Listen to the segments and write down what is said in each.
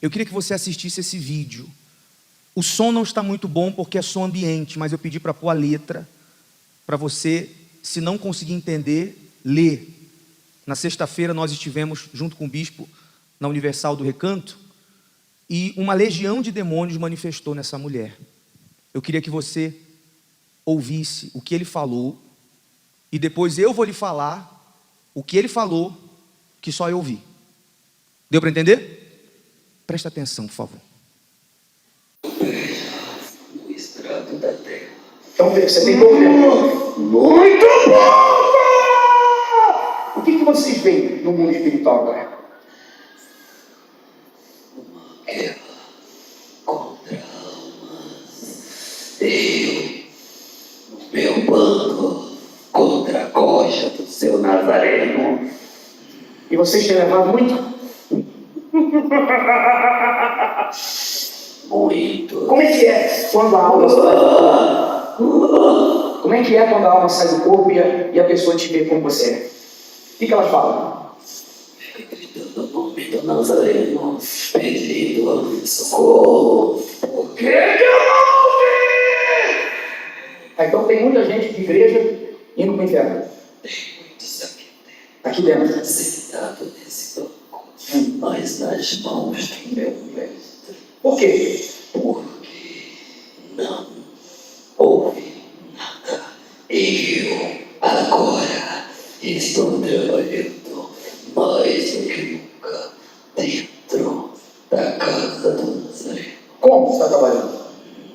Eu queria que você assistisse esse vídeo. O som não está muito bom porque é som ambiente, mas eu pedi para pôr a letra, para você, se não conseguir entender, ler. Na sexta-feira nós estivemos junto com o bispo na Universal do Recanto e uma legião de demônios manifestou nessa mulher. Eu queria que você ouvisse o que ele falou e depois eu vou lhe falar o que ele falou que só eu ouvi. Deu para entender? Presta atenção, por favor. No estrado da terra. Então você tem problema. Muito bom! O que vocês veem no mundo espiritual agora? Uma guerra contra almas. Eu, no meu bando, contra a coxa do seu Nazareno. E vocês têm levado muito? Muito. Como é que é quando a alma sai? Como é que é quando a alma sai do corpo e a pessoa te vê como você é? O que elas falam? Fica gritando o nome do Nazareno, pedindo socorro. Por que eu não ouvi? Então tem muita gente de igreja indo para o inferno. Tem muitos aqui dentro. Aqui dentro. Sentado nesse banco, mas nas mãos do meu mestre. Por quê? Porque não houve nada. Eu agora estou trabalhando mais do que nunca dentro da casa do Nazareno. Como você está trabalhando?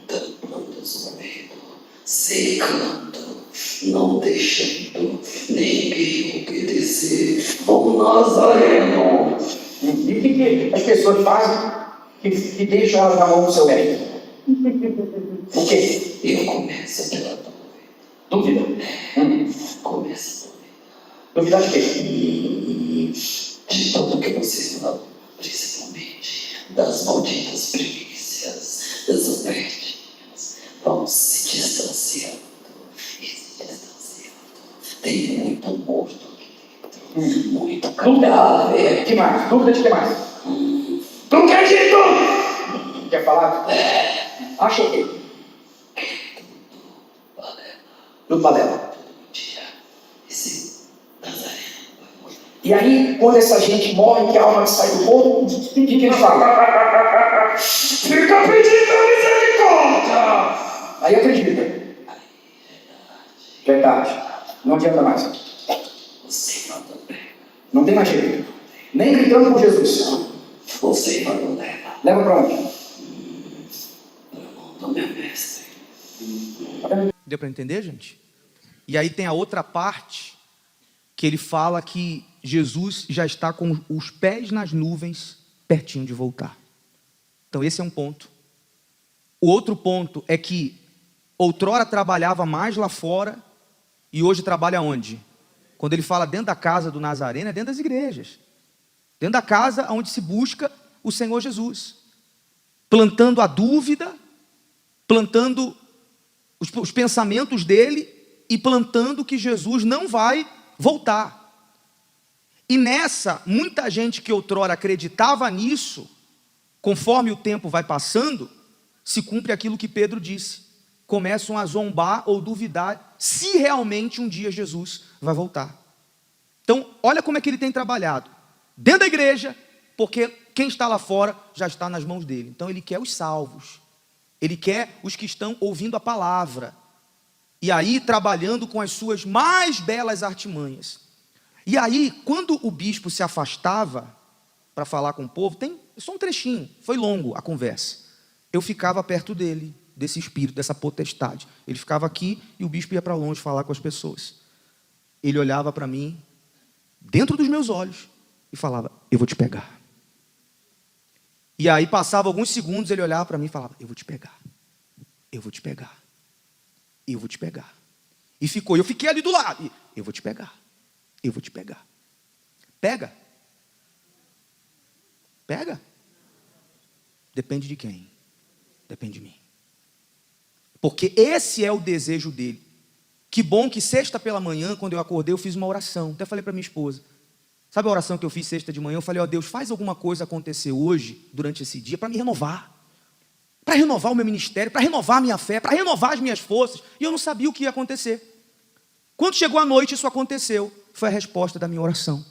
Tampando os ouvidos, secando, não deixando ninguém obedecer ao Nazareno. E o que as pessoas fazem que deixam elas na mão do seu mestre? O quê? Eu começo pela Dúvida. Começo Duvidar de quê? de tudo que vocês falam, principalmente das malditas primícias, das ofertinhas, vão se distanciando e se distanciando. Tem muito morto aqui dentro, muito cadáver. Que mais? Dúvida de que mais? Não quer dizer tudo! Quer falar? Acha o quê? Tudo balela. Esse Nazareno vai morrer. E aí, quando essa gente morre, que a alma sai do corpo, o que ele fala? Fica pedindo misericórdia! Aí acredita. Verdade. Não adianta mais. Você mandou leva. Não tem mais jeito. Nem gritando por Jesus. Você mandou leva. Leva para onde? Para o mão do meu mestre. Deu para entender, gente? E aí tem a outra parte que ele fala que Jesus já está com os pés nas nuvens, pertinho de voltar. Então esse é um ponto. O outro ponto é que outrora trabalhava mais lá fora e hoje trabalha onde? Quando ele fala dentro da casa do Nazareno, é dentro das igrejas. Dentro da casa onde se busca o Senhor Jesus. Plantando a dúvida, plantando os pensamentos dele e plantando que Jesus não vai voltar. E nessa, muita gente que outrora acreditava nisso, conforme o tempo vai passando, se cumpre aquilo que Pedro disse. Começam a zombar ou duvidar se realmente um dia Jesus vai voltar. Então, olha como é que ele tem trabalhado. Dentro da igreja, porque quem está lá fora já está nas mãos dele. Então ele quer os salvos. Ele quer os que estão ouvindo a palavra. E aí trabalhando com as suas mais belas artimanhas. E aí, quando o bispo se afastava para falar com o povo, tem só um trechinho, foi longo a conversa. Eu ficava perto dele, desse espírito, dessa potestade. Ele ficava aqui e o bispo ia para longe falar com as pessoas. Ele olhava para mim, dentro dos meus olhos, e falava, eu vou te pegar. E aí passava alguns segundos, ele olhava para mim e falava, eu vou te pegar. Eu vou te pegar. Eu vou te pegar. E eu fiquei ali do lado. E, eu vou te pegar. Eu vou te pegar. Pega. Pega. Depende de quem? Depende de mim. Porque esse é o desejo dele. Que bom que sexta pela manhã, quando eu acordei, eu fiz uma oração. Até falei para minha esposa. Sabe a oração que eu fiz sexta de manhã? Eu falei, ó Deus, faz alguma coisa acontecer hoje, durante esse dia, para me renovar. Para renovar o meu ministério, para renovar a minha fé, para renovar as minhas forças. E eu não sabia o que ia acontecer. Quando chegou a noite, isso aconteceu. Foi a resposta da minha oração.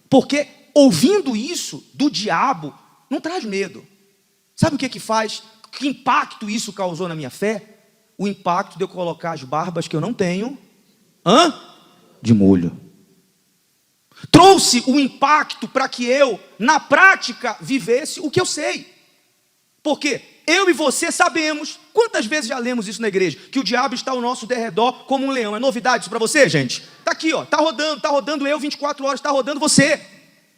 Porque ouvindo isso do diabo, não traz medo. Sabe o que faz? Que impacto isso causou na minha fé? O impacto de eu colocar as barbas que eu não tenho, de molho. Trouxe o impacto para que eu, na prática, vivesse o que eu sei. Porque eu e você sabemos, quantas vezes já lemos isso na igreja, que o diabo está ao nosso derredor como um leão. É novidade isso para você, gente? Está aqui, ó, está rodando eu 24 horas, está rodando você.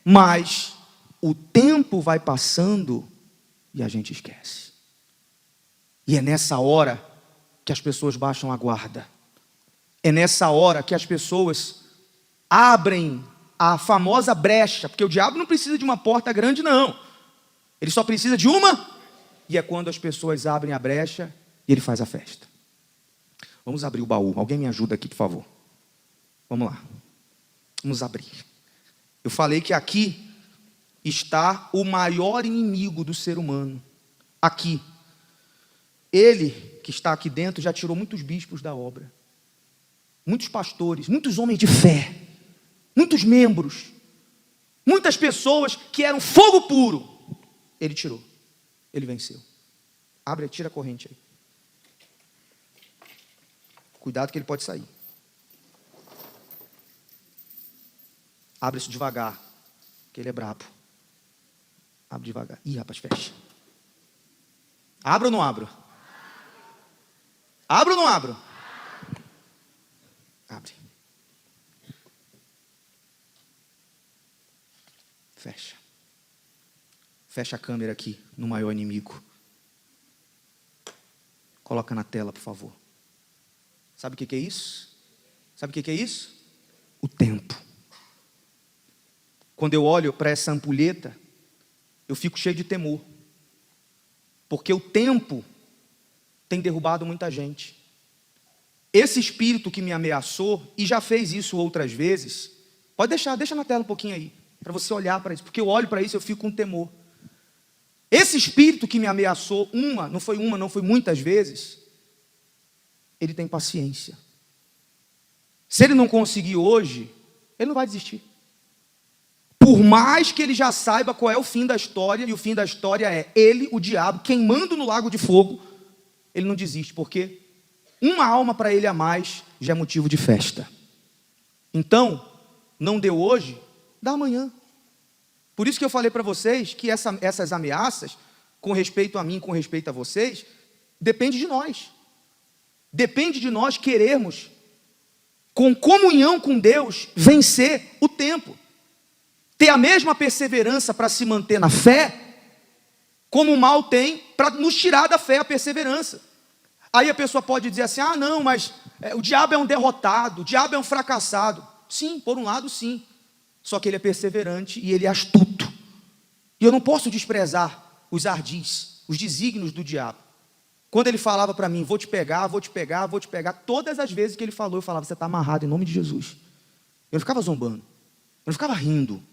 Mas o tempo vai passando e a gente esquece. E é nessa hora que as pessoas baixam a guarda. É nessa hora que as pessoas abrem a famosa brecha, porque o diabo não precisa de uma porta grande, não. Ele só precisa de uma, e é quando as pessoas abrem a brecha e ele faz a festa. Vamos abrir o baú. Alguém me ajuda aqui, por favor. Vamos lá. Vamos abrir. Eu falei que aqui está o maior inimigo do ser humano. Aqui. Ele, que está aqui dentro, já tirou muitos bispos da obra. Muitos pastores, muitos homens de fé. Muitos membros. Muitas pessoas que eram fogo puro. Ele tirou. Ele venceu. Abre, tira a corrente aí. Cuidado que ele pode sair. Abre isso devagar, que ele é brabo. Abre devagar. Ih, rapaz, fecha. Abro ou não abro? Abro ou não abro? Abre. Fecha. Fecha a câmera aqui no maior inimigo. Coloca na tela, por favor. Sabe o que é isso? Sabe o que é isso? O tempo. Quando eu olho para essa ampulheta, eu fico cheio de temor. Porque o tempo tem derrubado muita gente. Esse espírito que me ameaçou, e já fez isso outras vezes, pode deixa na tela um pouquinho aí, para você olhar para isso, porque eu olho para isso e eu fico com temor. Esse espírito que me ameaçou, não foi muitas vezes, ele tem paciência. Se ele não conseguir hoje, ele não vai desistir. Por mais que ele já saiba qual é o fim da história, e o fim da história é ele, o diabo, queimando no lago de fogo, ele não desiste, porque uma alma para ele a mais já é motivo de festa. Então, não deu hoje, dá amanhã. Por isso que eu falei para vocês que essas ameaças, com respeito a mim, com respeito a vocês, depende de nós. Depende de nós querermos, com comunhão com Deus, vencer o tempo. Ter a mesma perseverança para se manter na fé, como o mal tem para nos tirar da fé a perseverança. Aí a pessoa pode dizer assim, não, mas o diabo é um derrotado, o diabo é um fracassado. Sim, por um lado sim. Só que ele é perseverante e ele é astuto. E eu não posso desprezar os ardis, os desígnios do diabo. Quando ele falava para mim, vou te pegar, todas as vezes que ele falou, eu falava, você está amarrado em nome de Jesus. Eu não ficava zombando, eu não ficava rindo,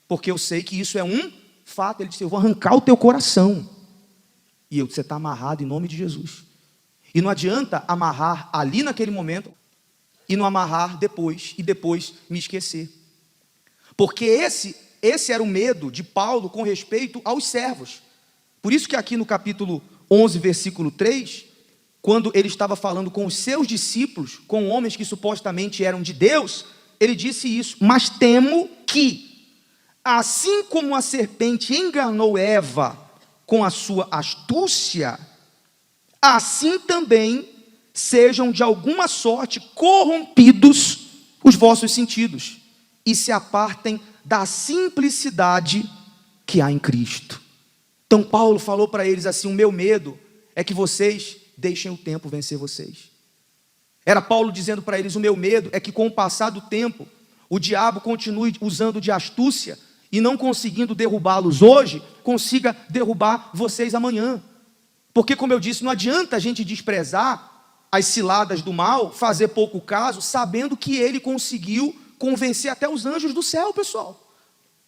porque eu sei que isso é um fato. Ele disse, eu vou arrancar o teu coração. E você está amarrado em nome de Jesus. E não adianta amarrar ali naquele momento, e não amarrar depois, e depois me esquecer. Porque esse era o medo de Paulo com respeito aos servos. Por isso que aqui no capítulo 11, versículo 3, quando ele estava falando com os seus discípulos, com homens que supostamente eram de Deus, ele disse isso, mas temo que, assim como a serpente enganou Eva com a sua astúcia, assim também sejam de alguma sorte corrompidos os vossos sentidos e se apartem da simplicidade que há em Cristo. Então Paulo falou para eles assim, o meu medo é que vocês deixem o tempo vencer vocês. Era Paulo dizendo para eles, o meu medo é que com o passar do tempo, o diabo continue usando de astúcia e não conseguindo derrubá-los hoje, consiga derrubar vocês amanhã. Porque, como eu disse, não adianta a gente desprezar as ciladas do mal, fazer pouco caso, sabendo que ele conseguiu convencer até os anjos do céu, pessoal.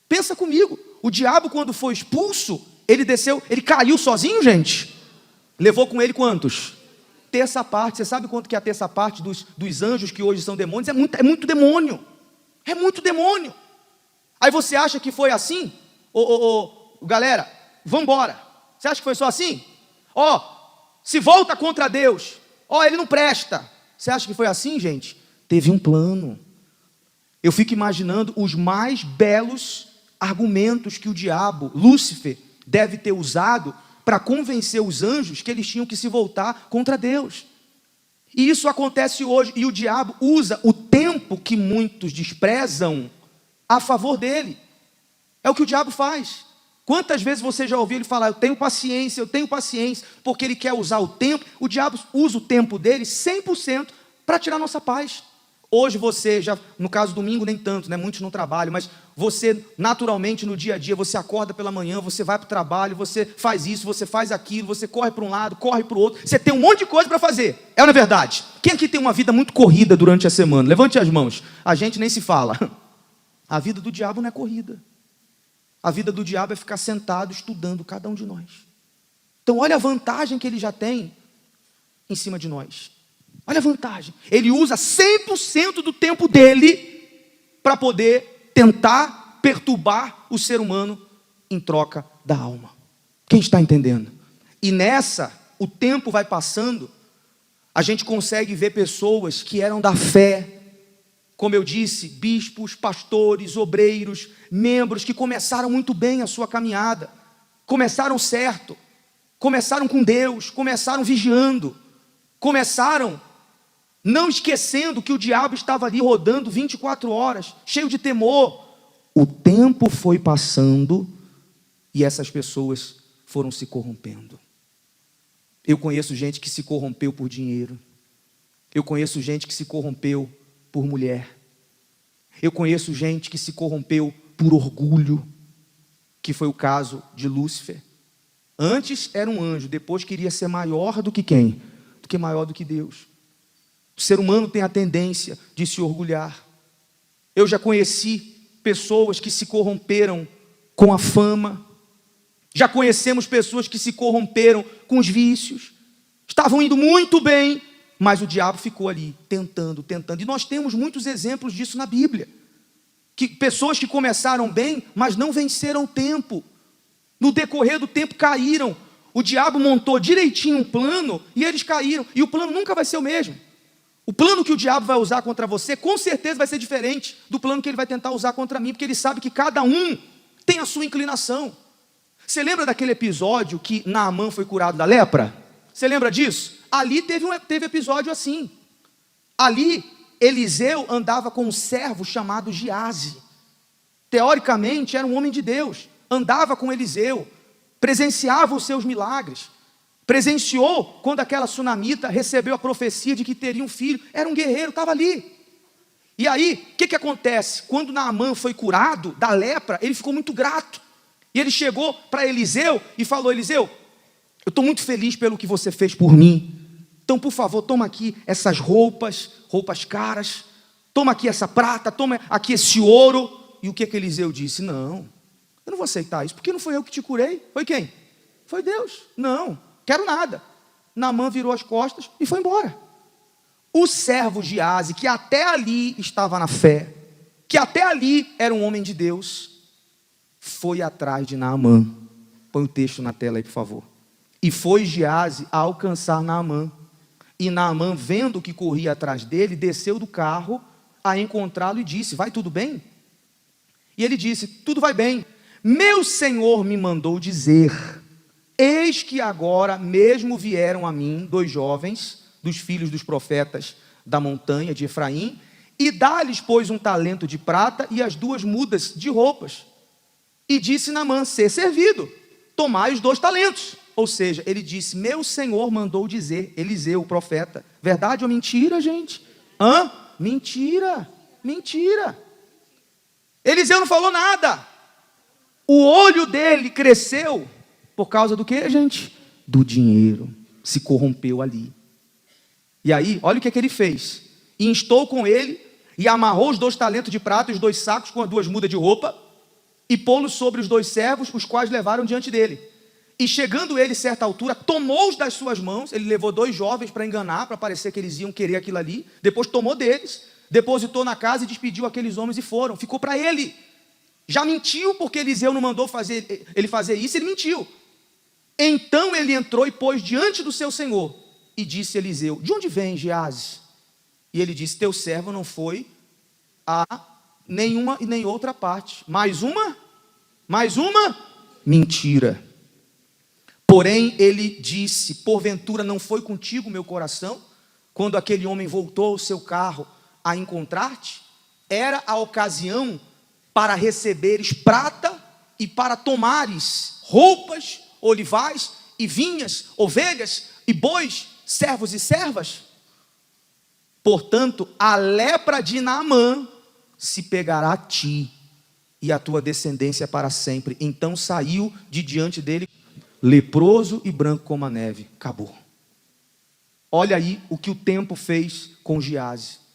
Pensa comigo, o diabo quando foi expulso, ele desceu, ele caiu sozinho, gente? Levou com ele quantos? Terça parte. Você sabe quanto que é a terça parte dos anjos que hoje são demônios? É muito demônio. É muito demônio. Aí você acha que foi assim? Galera, vambora. Você acha que foi só assim? Se volta contra Deus. Ele não presta. Você acha que foi assim, gente? Teve um plano. Eu fico imaginando os mais belos argumentos que o diabo, Lúcifer, deve ter usado para convencer os anjos que eles tinham que se voltar contra Deus. E isso acontece hoje, e o diabo usa o tempo que muitos desprezam a favor dele. É o que o diabo faz. Quantas vezes você já ouviu ele falar, eu tenho paciência, porque ele quer usar o tempo. O diabo usa o tempo dele 100% para tirar nossa paz. Hoje você, já no caso domingo nem tanto, né? Muitos não trabalham, mas você naturalmente no dia a dia, você acorda pela manhã, você vai para o trabalho, você faz isso, você faz aquilo, você corre para um lado, corre para o outro, você tem um monte de coisa para fazer, é ou não é verdade? Quem aqui tem uma vida muito corrida durante a semana? Levante as mãos, a gente nem se fala. A vida do diabo não é corrida, a vida do diabo é ficar sentado estudando cada um de nós. Então olha a vantagem que ele já tem em cima de nós. Olha a vantagem, ele usa 100% do tempo dele para poder tentar perturbar o ser humano em troca da alma. Quem está entendendo? E nessa, o tempo vai passando, a gente consegue ver pessoas que eram da fé, como eu disse, bispos, pastores, obreiros, membros que começaram muito bem a sua caminhada, começaram certo, começaram com Deus, começaram vigiando, começaram não esquecendo que o diabo estava ali rodando 24 horas, cheio de temor. O tempo foi passando e essas pessoas foram se corrompendo. Eu conheço gente que se corrompeu por dinheiro. Eu conheço gente que se corrompeu por mulher. Eu conheço gente que se corrompeu por orgulho, que foi o caso de Lúcifer. Antes era um anjo, depois queria ser maior do que quem? Do que maior do que Deus. O ser humano tem a tendência de se orgulhar. Eu já conheci pessoas que se corromperam com a fama. Já conhecemos pessoas que se corromperam com os vícios. Estavam indo muito bem, mas o diabo ficou ali, tentando. E nós temos muitos exemplos disso na Bíblia. Que pessoas que começaram bem, mas não venceram o tempo. No decorrer do tempo caíram. O diabo montou direitinho um plano e eles caíram. E o plano nunca vai ser o mesmo. O plano que o diabo vai usar contra você, com certeza vai ser diferente do plano que ele vai tentar usar contra mim, porque ele sabe que cada um tem a sua inclinação. Você lembra daquele episódio que Naamã foi curado da lepra? Você lembra disso? Ali teve episódio assim. Ali, Eliseu andava com um servo chamado Giazi. Teoricamente, era um homem de Deus. Andava com Eliseu, presenciava os seus milagres. Presenciou quando aquela sunamita recebeu a profecia de que teria um filho. Era um guerreiro, estava ali. E aí, o que acontece? Quando Naamã foi curado da lepra, ele ficou muito grato. E ele chegou para Eliseu e falou, Eliseu, eu estou muito feliz pelo que você fez por mim. Então, por favor, toma aqui essas roupas caras. Toma aqui essa prata, toma aqui esse ouro. E o que Eliseu disse? Não, eu não vou aceitar isso, porque não foi eu que te curei. Foi quem? Foi Deus. Não. Quero nada. Naamã virou as costas e foi embora. O servo Giazi, que até ali estava na fé, que até ali era um homem de Deus, foi atrás de Naamã. Põe o texto na tela aí, por favor. E foi Giazi a alcançar Naamã. E Naamã, vendo que corria atrás dele, desceu do carro a encontrá-lo e disse, vai tudo bem? E ele disse, tudo vai bem. Meu senhor me mandou dizer, eis que agora mesmo vieram a mim 2 jovens, dos filhos dos profetas da montanha de Efraim, e dá-lhes, pois, um talento de prata e as 2 mudas de roupas. E disse Naamã, ser servido, tomai os 2 talentos. Ou seja, ele disse, meu senhor mandou dizer, Eliseu, o profeta. Verdade ou mentira, gente? Mentira. Eliseu não falou nada. O olho dele cresceu. Por causa do que, gente? Do dinheiro. Se corrompeu ali. E aí, olha o que ele fez. Instou com ele e amarrou os 2 talentos de prata e os 2 sacos com as 2 mudas de roupa e pô-los sobre os 2 servos, os quais levaram diante dele. E chegando ele, certa altura, tomou-os das suas mãos. Ele levou 2 jovens para enganar, para parecer que eles iam querer aquilo ali. Depois tomou deles, depositou na casa e despediu aqueles homens e foram. Ficou para ele. Já mentiu porque Eliseu não mandou ele fazer isso, ele mentiu. Então ele entrou e pôs diante do seu senhor. E disse a Eliseu: de onde vem Geazi? E ele disse: teu servo não foi a nenhuma e nem outra parte. Mais uma mentira. Porém ele disse: porventura não foi contigo meu coração, quando aquele homem voltou ao seu carro a encontrar-te? Era a ocasião para receberes prata e para tomares roupas, olivais e vinhas, ovelhas e bois, servos e servas? Portanto, a lepra de Naamã se pegará a ti e a tua descendência para sempre. Então saiu de diante dele, leproso e branco como a neve. Acabou. Olha aí o que o tempo fez com Geazi.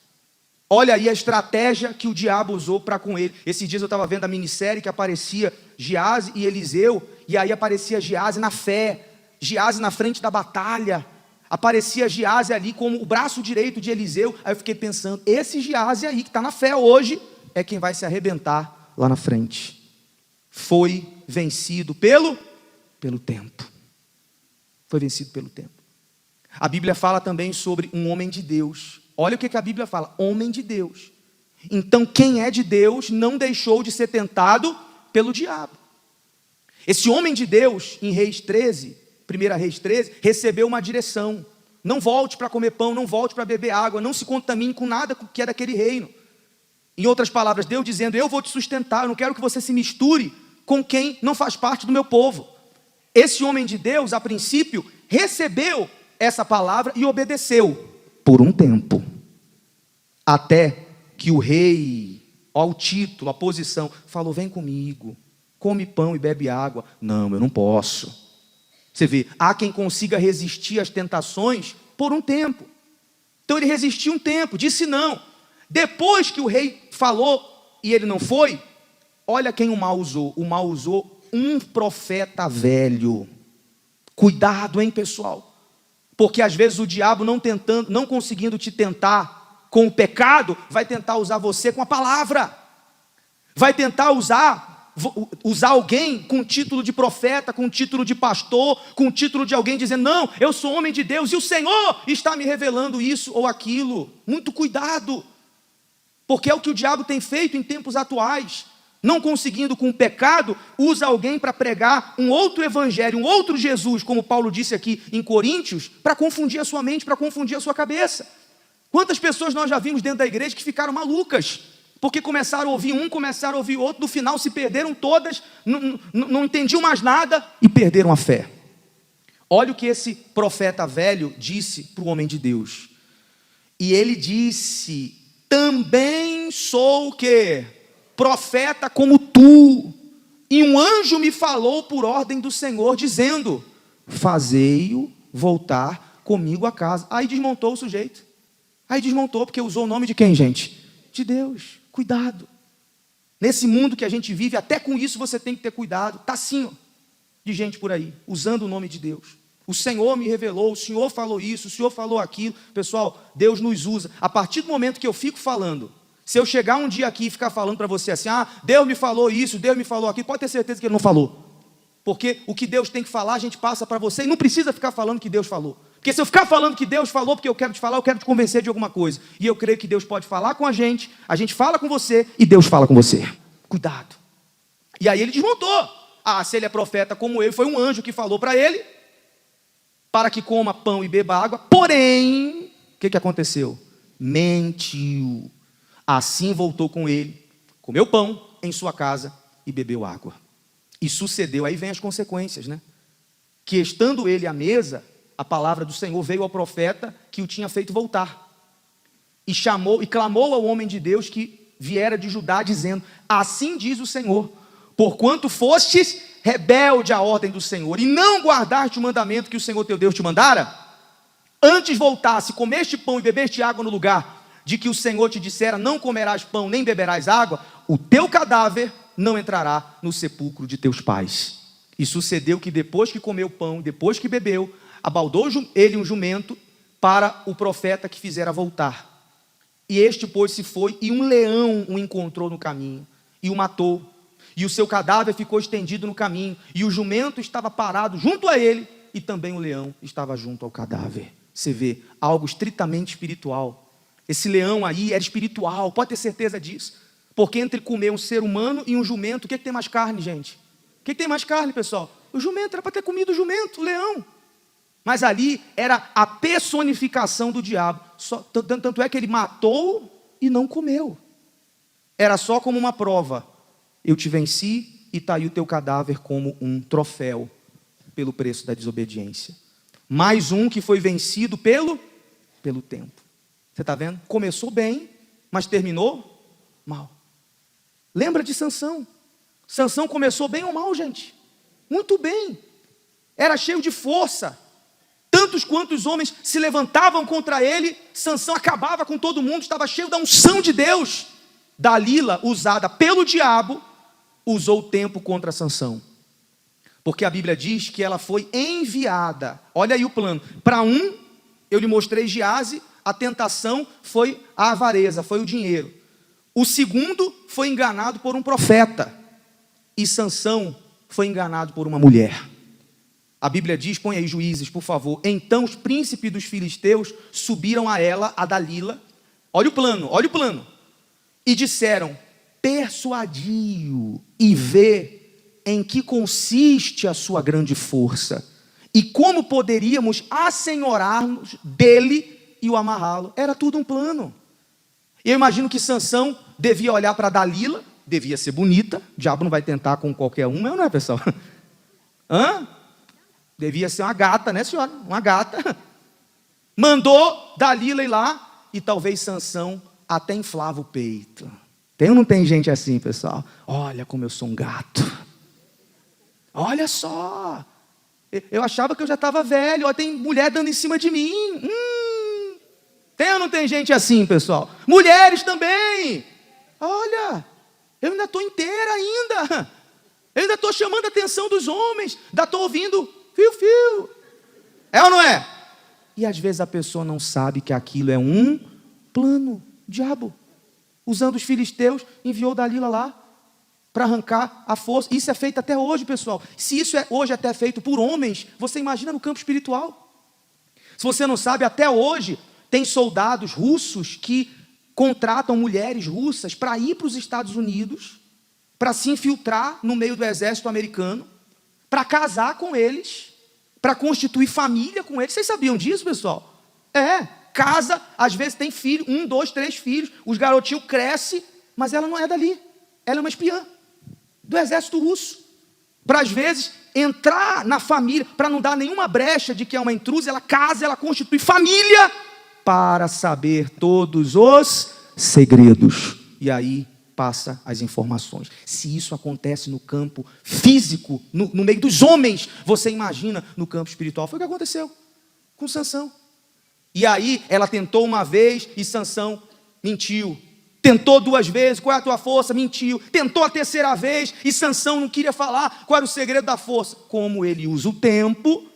Olha aí a estratégia que o diabo usou para com ele. Esses dias eu estava vendo a minissérie que aparecia Geazi e Eliseu, e aí aparecia Geazi na fé, Geazi na frente da batalha, aparecia Geazi ali como o braço direito de Eliseu. Aí eu fiquei pensando, esse Geazi aí que está na fé hoje, é quem vai se arrebentar lá na frente. Foi vencido pelo tempo. Foi vencido pelo tempo. A Bíblia fala também sobre um homem de Deus. Olha o que a Bíblia fala, homem de Deus. Então quem é de Deus não deixou de ser tentado pelo diabo. Esse homem de Deus, em Reis 13, 1 Reis 13, recebeu uma direção: não volte para comer pão, não volte para beber água, não se contamine com nada que é daquele reino. Em outras palavras, Deus dizendo: eu vou te sustentar, eu não quero que você se misture com quem não faz parte do meu povo. Esse homem de Deus, a princípio, recebeu essa palavra e obedeceu por um tempo, até que o rei, ao título, a posição, falou: vem comigo, come pão e bebe água. Não, eu não posso. Você vê, há quem consiga resistir às tentações por um tempo. Então ele resistiu um tempo, disse não. Depois que o rei falou e ele não foi, olha quem o mal usou. O mal usou um profeta velho. Cuidado, hein, pessoal? Porque às vezes o diabo não conseguindo te tentar com o pecado, vai tentar usar você com a palavra. Vai tentar usar alguém com título de profeta, com título de pastor, com título de alguém dizendo: não, eu sou homem de Deus e o Senhor está me revelando isso ou aquilo. Muito cuidado, porque é o que o diabo tem feito em tempos atuais. Não conseguindo com o pecado, usa alguém para pregar um outro evangelho, um outro Jesus, como Paulo disse aqui em Coríntios, para confundir a sua mente, para confundir a sua cabeça. Quantas pessoas nós já vimos dentro da igreja que ficaram malucas, porque começaram a ouvir um, começaram a ouvir outro, no final se perderam todas, não entendiam mais nada e perderam a fé. Olha o que esse profeta velho disse para o homem de Deus. E ele disse: também sou o quê? Profeta como tu. E um anjo me falou por ordem do Senhor, dizendo: fazei-o voltar comigo a casa. Aí desmontou o sujeito. Aí desmontou, porque usou o nome de quem, gente? De Deus. Cuidado. Nesse mundo que a gente vive, até com isso você tem que ter cuidado. Está assim, ó, de gente por aí, usando o nome de Deus. O Senhor me revelou, o Senhor falou isso, o Senhor falou aquilo. Pessoal, Deus nos usa. A partir do momento que eu fico falando, se eu chegar um dia aqui e ficar falando para você assim: ah, Deus me falou isso, Deus me falou aquilo, pode ter certeza que Ele não falou. Porque o que Deus tem que falar, a gente passa para você, e não precisa ficar falando que Deus falou. Porque se eu ficar falando que Deus falou, porque eu quero te falar, eu quero te convencer de alguma coisa. E eu creio que Deus pode falar com a gente fala com você, e Deus fala com você. Cuidado. E aí ele desmontou. Ah, se ele é profeta como eu, foi um anjo que falou para ele, para que coma pão e beba água. Porém, o que aconteceu? Mentiu. Assim voltou com ele, comeu pão em sua casa e bebeu água. E sucedeu, aí vem as consequências, né? Que estando ele à mesa, a palavra do Senhor veio ao profeta que o tinha feito voltar. E chamou e clamou ao homem de Deus que viera de Judá, dizendo: assim diz o Senhor, porquanto fostes rebelde à ordem do Senhor, e não guardaste o mandamento que o Senhor teu Deus te mandara, antes voltasse, comeste pão e bebeste água no lugar de que o Senhor te dissera: não comerás pão nem beberás água, o teu cadáver não entrará no sepulcro de teus pais. E sucedeu que depois que comeu pão, depois que bebeu, abaldou ele um jumento para o profeta que fizera voltar. E este, pois, se foi, e um leão o encontrou no caminho, e o matou. E o seu cadáver ficou estendido no caminho, e o jumento estava parado junto a ele, e também o leão estava junto ao cadáver. Você vê, algo estritamente espiritual. Esse leão aí era espiritual, pode ter certeza disso. Porque entre comer um ser humano e um jumento, o que tem mais carne, gente? O que tem mais carne, pessoal? O jumento, era para ter comido o jumento, o leão. Mas ali era a personificação do diabo. Tanto é que ele matou e não comeu. Era só como uma prova. Eu te venci e está aí o teu cadáver como um troféu pelo preço da desobediência. Mais um que foi vencido pelo tempo. Você está vendo? Começou bem, mas terminou mal. Lembra de Sansão? Sansão começou bem ou mal, gente? Muito bem. Era cheio de força. Tantos quantos homens se levantavam contra ele, Sansão acabava com todo mundo, estava cheio da unção de Deus. Dalila, usada pelo diabo, usou o tempo contra Sansão. Porque a Bíblia diz que ela foi enviada. Olha aí o plano. Para um, eu lhe mostrei Giase, a tentação foi a avareza, foi o dinheiro. O segundo foi enganado por um profeta. E Sansão foi enganado por uma mulher. A Bíblia diz, põe aí Juízes, por favor. Então os príncipes dos filisteus subiram a ela, a Dalila. Olha o plano. E disseram, persuadi-o e vê em que consiste a sua grande força. E como poderíamos assenhorar-nos dele e o amarrá-lo. Era tudo um plano. Eu imagino que Sansão devia olhar para Dalila, devia ser bonita. O diabo não vai tentar com qualquer uma, não é, pessoal? Devia ser uma gata, né, senhora? Uma gata. Mandou Dalila ir lá e talvez Sansão até inflava o peito. Tem ou não tem gente assim, pessoal? Olha como eu sou um gato. Olha só. Eu achava que eu já estava velho. Ó, tem mulher dando em cima de mim. Tem ou não tem gente assim, pessoal? Mulheres também. Olha, eu ainda estou inteira ainda. Eu ainda estou chamando a atenção dos homens. Ainda estou ouvindo fio. É ou não é? E às vezes a pessoa não sabe que aquilo é um plano. Diabo, usando os filisteus, enviou Dalila lá para arrancar a força. Isso é feito até hoje, pessoal. Se isso é hoje até feito por homens, você imagina no campo espiritual. Se você não sabe, até hoje tem soldados russos que contratam mulheres russas para ir para os Estados Unidos, para se infiltrar no meio do exército americano, para casar com eles, para constituir família com eles. Vocês sabiam disso, pessoal? Casa, às vezes tem filho, 1, 2, 3 filhos, os garotinhos crescem, mas ela não é dali, ela é uma espiã do exército russo, para às vezes entrar na família, para não dar nenhuma brecha de que é uma intrusa, ela casa, ela constitui família, para saber todos os segredos, e aí passa as informações. Se isso acontece no campo físico, no meio dos homens, você imagina no campo espiritual. Foi o que aconteceu com Sansão. E aí ela tentou uma vez e Sansão mentiu. Tentou 2 vezes, qual é a tua força? Mentiu. Tentou a 3ª vez e Sansão não queria falar qual era o segredo da força. Como ele usa o tempo,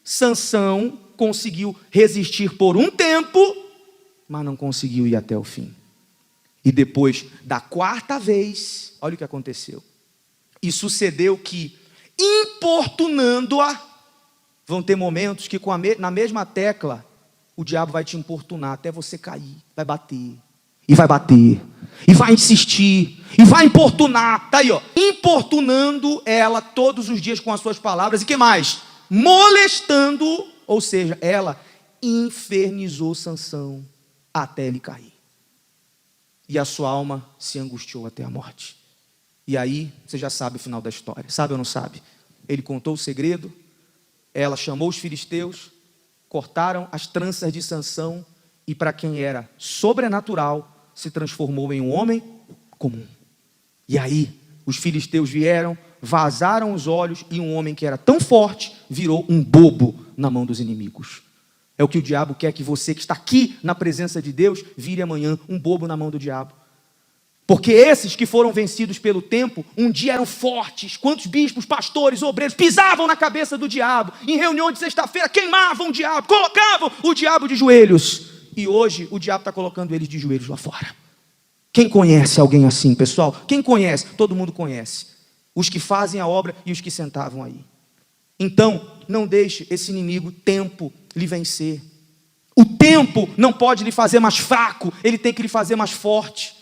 Sansão conseguiu resistir por um tempo, mas não conseguiu ir até o fim. E depois da 4ª vez, olha o que aconteceu. E sucedeu que, importunando-a, vão ter momentos que na mesma tecla, o diabo vai te importunar até você cair, vai bater, e vai insistir, e vai importunar, tá aí, ó, importunando ela todos os dias com as suas palavras, e que mais? Molestando, ou seja, ela infernizou Sansão até ele cair. E a sua alma se angustiou até a morte. E aí, você já sabe o final da história, sabe ou não sabe? Ele contou o segredo, ela chamou os filisteus, cortaram as tranças de Sansão e para quem era sobrenatural, se transformou em um homem comum. E aí, os filisteus vieram, vazaram os olhos e um homem que era tão forte, virou um bobo na mão dos inimigos. É o que o diabo quer que você que está aqui na presença de Deus, vire amanhã um bobo na mão do diabo. Porque esses que foram vencidos pelo tempo, um dia eram fortes. Quantos bispos, pastores, obreiros pisavam na cabeça do diabo, em reunião de sexta-feira, queimavam o diabo, colocavam o diabo de joelhos. E hoje o diabo está colocando eles de joelhos lá fora. Quem conhece alguém assim, pessoal? Quem conhece? Todo mundo conhece. Os que fazem a obra e os que sentavam aí. Então, não deixe esse inimigo tempo lhe vencer. O tempo não pode lhe fazer mais fraco, ele tem que lhe fazer mais forte.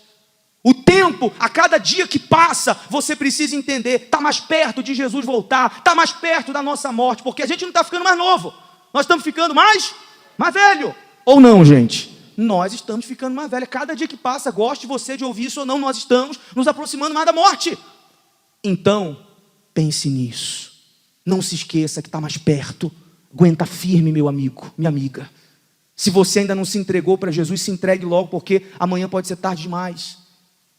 O tempo, a cada dia que passa, você precisa entender, está mais perto de Jesus voltar, está mais perto da nossa morte, porque a gente não está ficando mais novo, nós estamos ficando mais velho. Ou não, gente? Nós estamos ficando mais velhos. Cada dia que passa, goste você de ouvir isso ou não, nós estamos nos aproximando mais da morte. Então, pense nisso. Não se esqueça que está mais perto. Aguenta firme, meu amigo, minha amiga. Se você ainda não se entregou para Jesus, se entregue logo, porque amanhã pode ser tarde demais.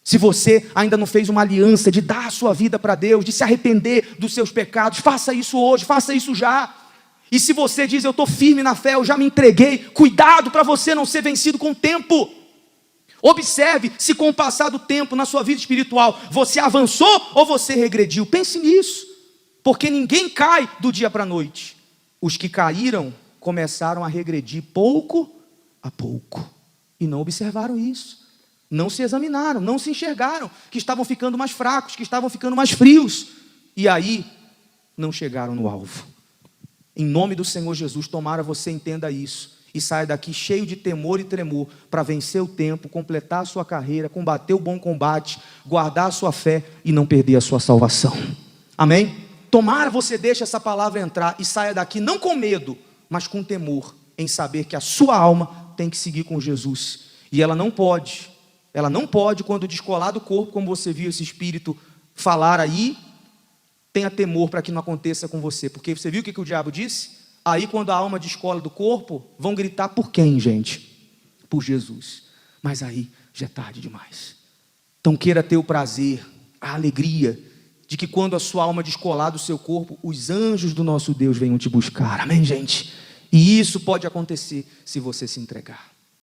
Se você ainda não fez uma aliança de dar a sua vida para Deus, de se arrepender dos seus pecados, faça isso hoje, faça isso já. E se você diz, eu estou firme na fé, eu já me entreguei, cuidado para você não ser vencido com o tempo. Observe se com o passar do tempo na sua vida espiritual, você avançou ou você regrediu. Pense nisso, porque ninguém cai do dia para a noite. Os que caíram começaram a regredir pouco a pouco e não observaram isso. Não se examinaram, não se enxergaram, que estavam ficando mais fracos, que estavam ficando mais frios. E aí, não chegaram no alvo. Em nome do Senhor Jesus, tomara você entenda isso. E saia daqui cheio de temor e tremor, para vencer o tempo, completar a sua carreira, combater o bom combate, guardar a sua fé e não perder a sua salvação. Amém? Tomara você deixe essa palavra entrar e saia daqui não com medo, mas com temor, em saber que a sua alma tem que seguir com Jesus. E ela não pode, quando descolar do corpo, como você viu esse espírito falar aí, tenha temor para que não aconteça com você. Porque você viu o que o diabo disse? Aí quando a alma descola do corpo, vão gritar por quem, gente? Por Jesus. Mas aí já é tarde demais. Então queira ter o prazer, a alegria, de que quando a sua alma descolar do seu corpo, os anjos do nosso Deus venham te buscar. Amém, gente? E isso pode acontecer se você se entregar.